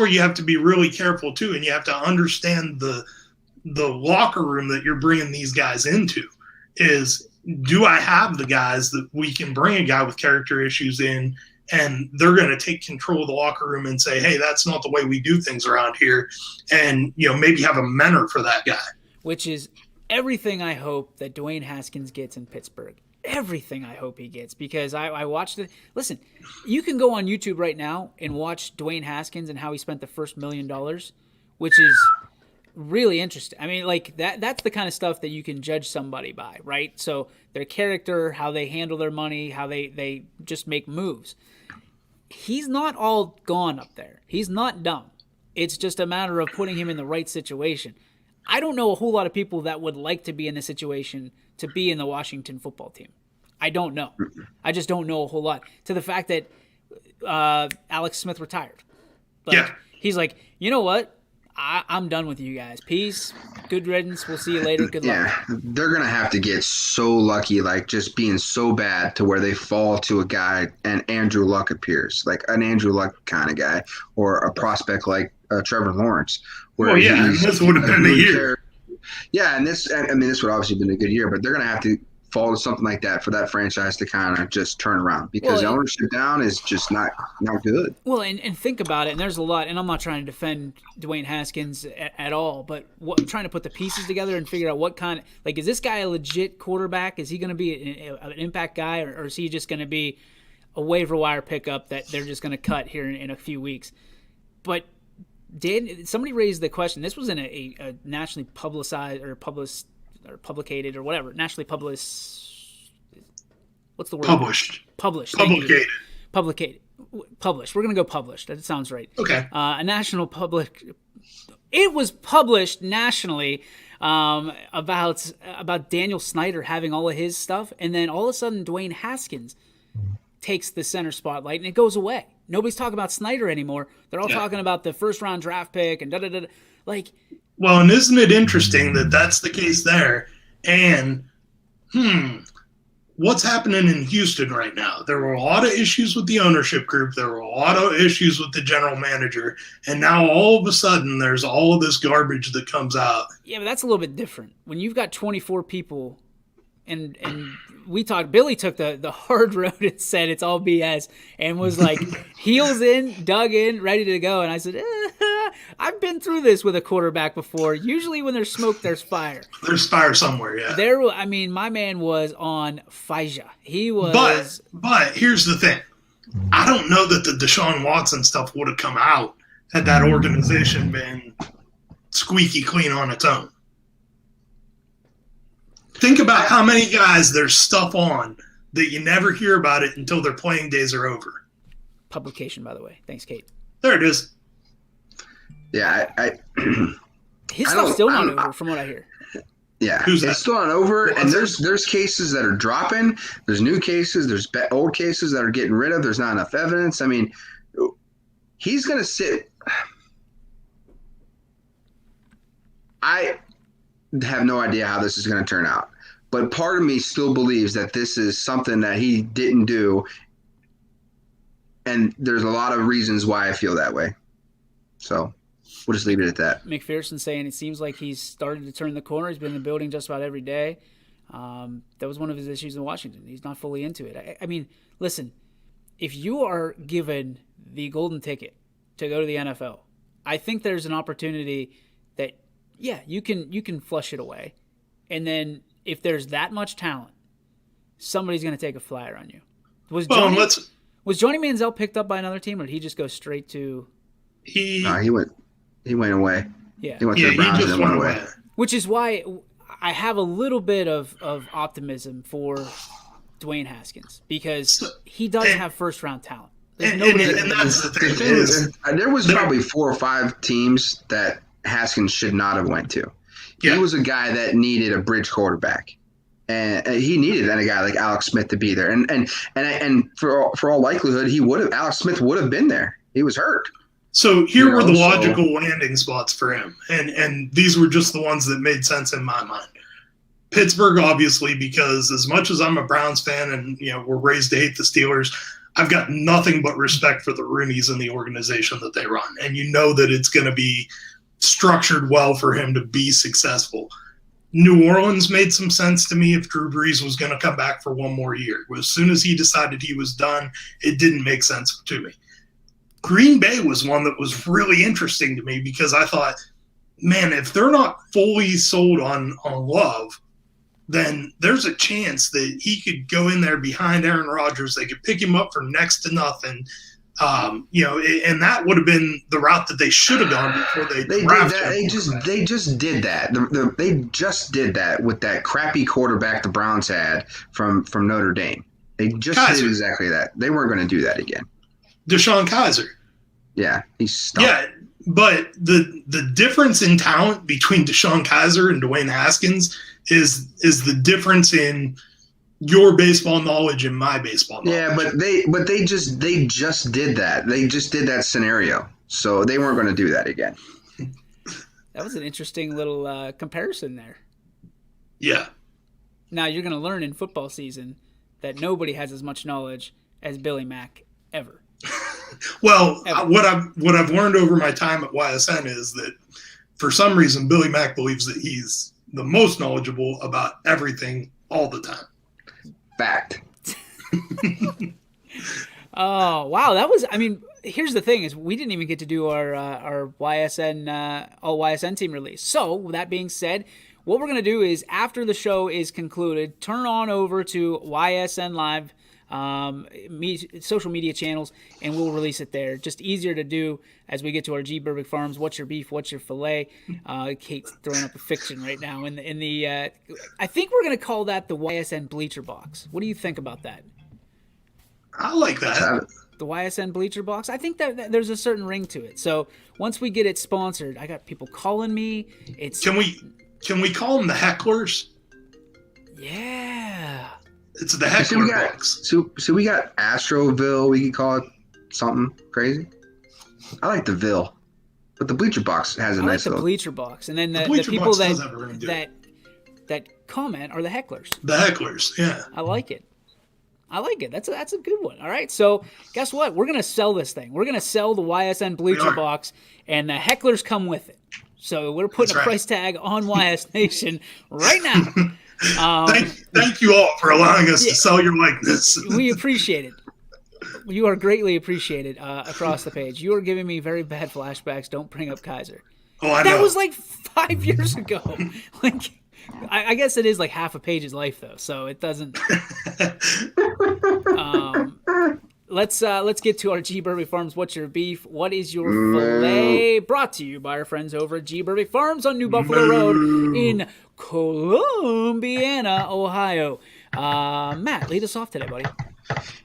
you have to be really careful too, and you have to understand the locker room that you're bringing these guys into. Do I have the guys that we can bring a guy with character issues in, and they're going to take control of the locker room and say, hey, that's not the way we do things around here, and maybe have a mentor for that guy. Which is everything I hope that Dwayne Haskins gets in Pittsburgh. Everything I hope he gets, because I watched it. Listen, you can go on YouTube right now and watch Dwayne Haskins and how he spent the first $1 million, which is really interesting. I mean, that's the kind of stuff that you can judge somebody by, right? So their character, how they handle their money, how they just make moves. He's not all gone up there. He's not dumb. It's just a matter of putting him in the right situation. I don't know a whole lot of people that would like to be in the situation to be in the Washington football team. I don't know. I just don't know a whole lot. To the fact that Alex Smith retired. Like, he's like, you know what? I'm done with you guys. Peace. Good riddance. We'll see you later. Good luck. Yeah, they're going to have to get so lucky, like just being so bad to where they fall to a guy and Andrew Luck appears, like an Andrew Luck kind of guy, or a prospect like Trevor Lawrence. Well, yeah, and this would have been the year. Yeah, and this would obviously have been a good year, but they're going to have to fall to something like that for that franchise to kind of just turn around, because the ownership down is just not good. Well, and think about it, and there's a lot, and I'm not trying to defend Dwayne Haskins at all, but trying to put the pieces together and figure out what kind of, like, is this guy a legit quarterback? Is he going to be an impact guy, or is he just going to be a waiver wire pickup that they're just going to cut here in a few weeks? But somebody raised the question. This was in a nationally publicized or publicated or whatever. Nationally published. What's the word? Published. Publicated. Published. We're going to go published. That sounds right. Okay. A national public. It was published nationally about Daniel Snyder having all of his stuff, and then all of a sudden Dwayne Haskins takes the center spotlight, and it goes away. Nobody's talking about Snyder anymore. They're all talking about the first-round draft pick and da-da-da. Like, well, and isn't it interesting that that's the case there? And, what's happening in Houston right now? There were a lot of issues with the ownership group. There were a lot of issues with the general manager. And now all of a sudden there's all of this garbage that comes out. Yeah, but that's a little bit different. When you've got 24 people and Billy took the hard road and said it's all BS and was like heels in, dug in, ready to go. And I said, I've been through this with a quarterback before. Usually when there's smoke, there's fire. There's fire somewhere, yeah. My man was on Fija. He was. But here's the thing. I don't know that the Deshaun Watson stuff would have come out had that organization been squeaky clean on its own. Think about how many guys there's stuff on that you never hear about it until their playing days are over. Publication, by the way. Thanks, Kate. There it is. Yeah, his stuff's still not over, from what I hear. Yeah, it's still not over, and there's cases that are dropping. There's new cases. There's old cases that are getting rid of. There's not enough evidence. I mean, he's going to sit. I have no idea how this is going to turn out, but part of me still believes that this is something that he didn't do, and there's a lot of reasons why I feel that way. So we'll just leave it at that. McPherson saying it seems like he's started to turn the corner. He's been in the building just about every day. That was one of his issues in Washington. He's not fully into it. I mean, listen, if you are given the golden ticket to go to the NFL, I think there's an opportunity that, yeah, you can flush it away. And then if there's that much talent, somebody's going to take a flyer on you. Was Johnny Manziel picked up by another team, or did he just go straight to? He went away. Yeah, he went to the Browns and went away. Which is why I have a little bit of optimism for Dwayne Haskins, because he does have first round talent. And that's the thing. There was probably 4 or 5 teams that Haskins should not have went to. Yeah. He was a guy that needed a bridge quarterback, and he needed a guy like Alex Smith to be there. And for all likelihood, Alex Smith would have been there. He was hurt. So here were the logical landing spots for him, and these were just the ones that made sense in my mind. Pittsburgh, obviously, because as much as I'm a Browns fan and we're raised to hate the Steelers, I've got nothing but respect for the Rooneys and the organization that they run, and you know that it's going to be structured well for him to be successful. New Orleans made some sense to me if Drew Brees was going to come back for one more year. As soon as he decided he was done, it didn't make sense to me. Green Bay was one that was really interesting to me because I thought, man, if they're not fully sold on Love, then there's a chance that he could go in there behind Aaron Rodgers. They could pick him up for next to nothing. And that would have been the route that they should have gone before they drafted him. They just did that. They just did that with that crappy quarterback the Browns had from Notre Dame. They just did exactly that. They weren't going to do that again. Deshaun Kaiser. Yeah, he's stuck. But the difference in talent between Deshaun Kaiser and Dwayne Haskins is the difference in your baseball knowledge and my baseball knowledge. Yeah, but they just did that. They just did that scenario, so they weren't going to do that again. That was an interesting little comparison there. Yeah. Now you're going to learn in football season that nobody has as much knowledge as Billy Mack ever. Well, what I've learned over my time at YSN is that for some reason Billy Mack believes that he's the most knowledgeable about everything all the time. Fact. Oh, wow. That was, I mean, here's the thing is we didn't even get to do our YSN, all YSN team release. So with that being said, what we're going to do is after the show is concluded, turn on over to YSN Live social media channels, and we'll release it there. Just easier to do as we get to our G. Burbick Farms. What's your beef? What's your filet? Kate's throwing up a fiction right now. In the I think we're going to call that the YSN Bleacher Box. What do you think about that? I like that. The YSN Bleacher Box. I think that there's a certain ring to it. So once we get it sponsored, I got people calling me. Can we call them the hecklers? Yeah. It's the heckler box. So we got Astroville. We could call it something crazy. I like the Ville, but the Bleacher Box has a I nice like the look. Bleacher Box, and then the people that comment are the hecklers. The hecklers, yeah. I like it. That's a good one. All right, so guess what? We're gonna sell this thing. We're gonna sell the YSN Bleacher Box, and the hecklers come with it. So we're putting a price tag on YS Nation right now. Thank you all for allowing us to sell your likeness. We appreciate it. You are greatly appreciated across the page. You are giving me very bad flashbacks. Don't bring up Kaiser. Oh, I know. That was like 5 years ago. Like, I guess it is like half a page's life though, so it doesn't. Let's get to our G. Burbick Farms. What's your beef? What is your filet? Brought to you by our friends over at G. Burbick Farms on New Buffalo Road in Columbiana, Ohio. Matt, lead us off today, buddy.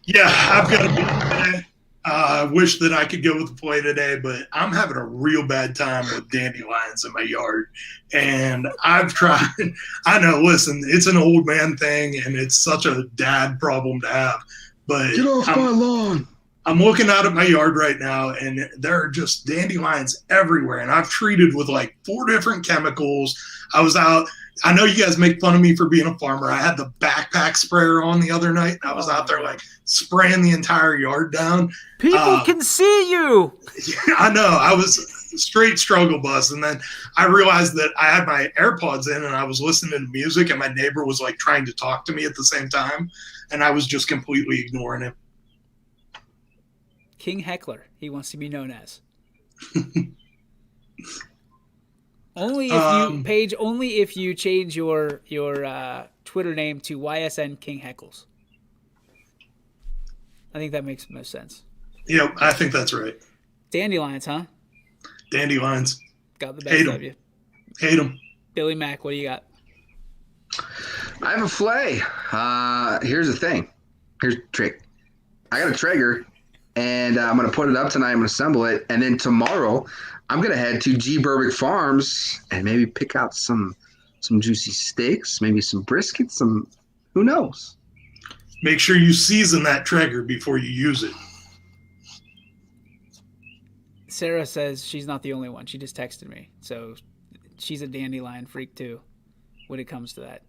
Yeah, I've got a beef today. I wish that I could go with the play today, but I'm having a real bad time with dandelions in my yard. And I've tried. I know, listen, it's an old man thing, and it's such a dad problem to have. But get off my lawn. I'm looking out at my yard right now, and there are just dandelions everywhere. And I've treated with like 4 different chemicals. I was out. I know you guys make fun of me for being a farmer. I had the backpack sprayer on the the night. I was out there like spraying the entire yard down. People can see you. Yeah, I know. I was straight struggle bus. And then I realized that I had my AirPods in and I was listening to music, and my neighbor was like trying to talk to me at the same time. And I was just completely ignoring him. King Heckler, he wants to be known as. Only if you change your Twitter name to YSN King Heckles. I think that makes the most sense. Yeah, I think that's right. Dandelions, huh? Dandelions. Got the best of you. Hate them. Billy Mack, what do you got? I have a filet. Here's the thing. Here's the trick. I got a Traeger, and I'm going to put it up tonight. I'm going to assemble it, and then tomorrow I'm going to head to G. Burbick Farms and maybe pick out some juicy steaks, maybe some brisket, who knows? Make sure you season that Traeger before you use it. Sarah says she's not the only one. She just texted me. So she's a dandelion freak too when it comes to that.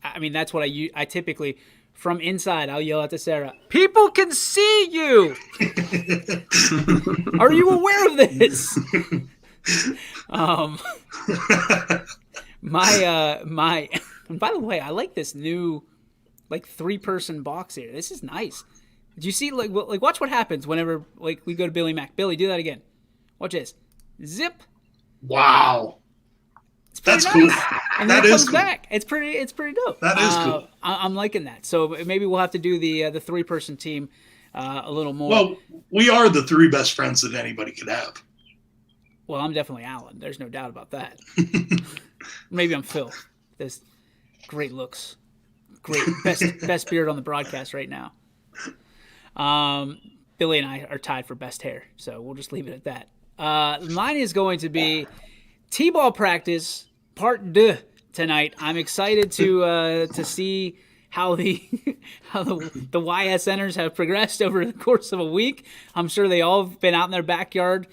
I mean, that's what I typically, from inside, I'll yell out to Sarah, people can see you! Are you aware of this? And by the way, I like this new, like, 3-person box here. This is nice. Did you see, like watch what happens whenever, like, we go to Billy Mack. Billy, do that again. Watch this. Zip. Wow. That's nice. cool. And then it comes back. It's pretty dope. That is cool. I'm liking that. So maybe we'll have to do the 3-person team a little more. Well, we are the 3 best friends that anybody could have. Well, I'm definitely Alan. There's no doubt about that. Maybe I'm Phil. There's great looks. Great. Best beard on the broadcast right now. Billy and I are tied for best hair, so we'll just leave it at that. Mine is going to be T-ball practice part 2 tonight. I'm excited to see how the YSNers have progressed over the course of a week. I'm sure they all have been out in their backyard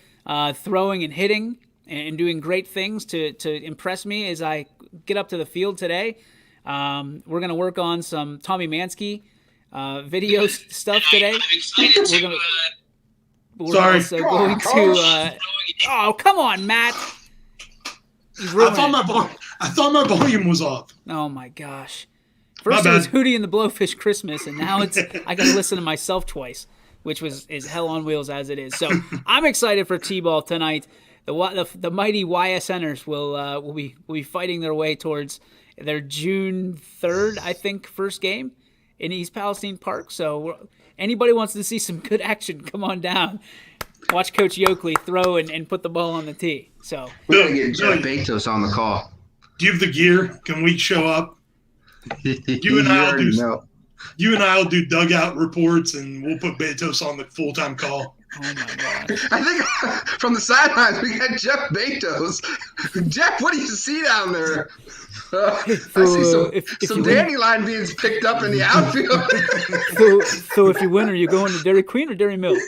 throwing and hitting and doing great things to impress me as I get up to the field today. We're going to work on some Tommy Mansky video stuff today. We're also going to oh, come on, Matt. I thought my volume was off. Oh my gosh. First it was Hootie and the Blowfish Christmas, and now it's I got to listen to myself twice, which is hell on wheels as it is. So I'm excited for T-ball tonight. The mighty YSNers will be fighting their way towards their June 3rd, I think, first game in East Palestine Park. So anybody wants to see some good action, come on down. Watch Coach Yoakley throw and put the ball on the tee. So we're gonna get Jeff Bezos on the call. Do you have the gear? Can we show up? You and I'll do dugout reports, and we'll put Bezos on the full-time call. Oh my God! I think from the sidelines we got Jeff Bezos. Jeff, what do you see down there? I see some dandelion beans picked up in the outfield. So if you win, are you going to Dairy Queen or Dairy Milk?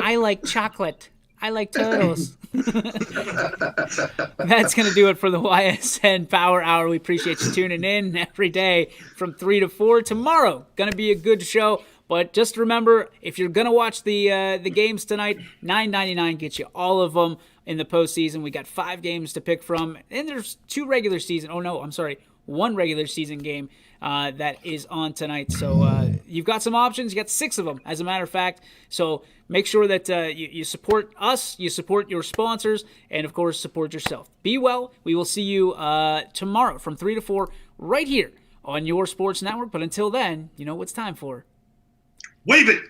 I like chocolate. I like turtles. That's going to do it for the YSN Power Hour. We appreciate you tuning in every day from 3 to 4. Tomorrow, going to be a good show. But just remember, if you're going to watch the games tonight, $9.99 gets you all of them in the postseason. We got 5 games to pick from. And there's 2 regular season. Oh, no, I'm sorry. 1 regular season game that is on tonight. So you've got some options. You got 6 of them, as a matter of fact. So make sure that you support us, you support your sponsors, and, of course, support yourself. Be well. We will see you tomorrow from 3 to 4 right here on your sports network. But until then, you know what it's time for. Wave it!